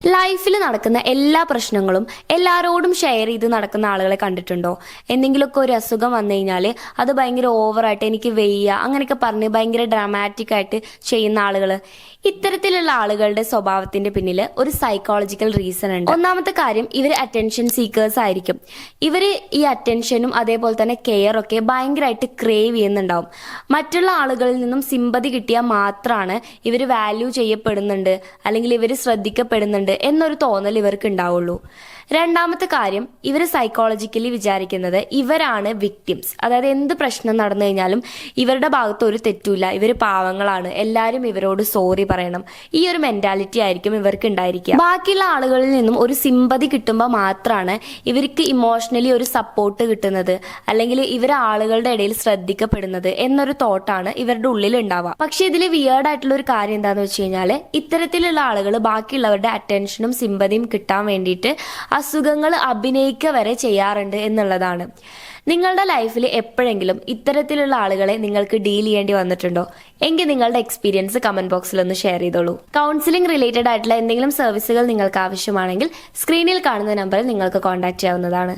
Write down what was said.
ലൈഫിൽ നടക്കുന്ന എല്ലാ പ്രശ്നങ്ങളും എല്ലാവരോടും ഷെയർ ചെയ്ത് നടക്കുന്ന ആളുകളെ കണ്ടിട്ടുണ്ടോ? എന്തെങ്കിലുമൊക്കെ ഒരു അസുഖം വന്നു കഴിഞ്ഞാൽ അത് ഭയങ്കര ഓവറായിട്ട് എനിക്ക് വെയ്യ അങ്ങനെയൊക്കെ പറഞ്ഞ് ഭയങ്കര ഡ്രാമാറ്റിക് ആയിട്ട് ചെയ്യുന്ന ആളുകൾ. ഇത്തരത്തിലുള്ള ആളുകളുടെ സ്വഭാവത്തിന്റെ പിന്നിൽ ഒരു സൈക്കോളജിക്കൽ റീസൺ ഉണ്ട്. ഒന്നാമത്തെ കാര്യം, ഇവർ അറ്റൻഷൻ സീക്കേഴ്സ് ആയിരിക്കും. ഇവര് ഈ അറ്റൻഷനും അതേപോലെ തന്നെ കെയർ ഒക്കെ ഭയങ്കരമായിട്ട് ക്രേവ് ചെയ്യുന്നുണ്ടാവും. മറ്റുള്ള ആളുകളിൽ നിന്നും സിമ്പതി കിട്ടിയാൽ മാത്രമാണ് ഇവർ വാല്യൂ ചെയ്യപ്പെടുന്നുണ്ട് അല്ലെങ്കിൽ ഇവർ ശ്രദ്ധിക്കപ്പെടുന്നുണ്ട് എന്നൊരു തോന്നൽ ഇവർക്ക് ഉണ്ടാവുള്ളൂ. രണ്ടാമത്തെ കാര്യം, ഇവർ സൈക്കോളജിക്കലി വിചാരിക്കുന്നത് ഇവരാണ് വിക്ടിംസ്. അതായത് എന്ത് പ്രശ്നം നടന്നു കഴിഞ്ഞാലും ഇവരുടെ ഭാഗത്ത് ഒരു തെറ്റുമില്ല, ഇവർ പാവങ്ങളാണ്, എല്ലാവരും ഇവരോട് സോറി പറയണം. ഈ ഒരു മെന്റാലിറ്റി ആയിരിക്കും ഇവർക്ക് ഉണ്ടായിരിക്കുക. ബാക്കിയുള്ള ആളുകളിൽ നിന്നും ഒരു സിമ്പതി കിട്ടുമ്പോൾ മാത്രമാണ് ഇവർക്ക് ഇമോഷണലി ഒരു സപ്പോർട്ട് കിട്ടുന്നത് അല്ലെങ്കിൽ ഇവർ ആളുകളുടെ ഇടയിൽ ശ്രദ്ധിക്കപ്പെടുന്നത് എന്നൊരു തോട്ടാണ് ഇവരുടെ ഉള്ളിൽ ഉണ്ടാവുക. പക്ഷെ ഇതിൽ വിയേർഡ് ആയിട്ടുള്ള ഒരു കാര്യം എന്താണെന്ന് വെച്ച് കഴിഞ്ഞാൽ, ഇത്തരത്തിലുള്ള ആളുകൾ ബാക്കിയുള്ളവരുടെ അറ്റൻഷനും സിമ്പതിയും കിട്ടാൻ വേണ്ടിയിട്ട് അസുഖങ്ങൾ അഭിനയിക്കുക വരെ ചെയ്യാറുണ്ട് എന്നുള്ളതാണ്. നിങ്ങളുടെ ലൈഫിൽ എപ്പോഴെങ്കിലും ഇത്തരത്തിലുള്ള ആളുകളെ നിങ്ങൾക്ക് ഡീൽ ചെയ്യേണ്ടി വന്നിട്ടുണ്ടോ? എങ്കിൽ നിങ്ങളുടെ എക്സ്പീരിയൻസ് കമന്റ് ബോക്സിൽ ഒന്ന് ഷെയർ ചെയ്തോളൂ. കൗൺസിലിംഗ് റിലേറ്റഡ് ആയിട്ടുള്ള എന്തെങ്കിലും സർവീസുകൾ നിങ്ങൾക്ക് ആവശ്യമാണെങ്കിൽ സ്ക്രീനിൽ കാണുന്ന നമ്പറിൽ നിങ്ങൾക്ക് കോൺടാക്ട് ചെയ്യാവുന്നതാണ്.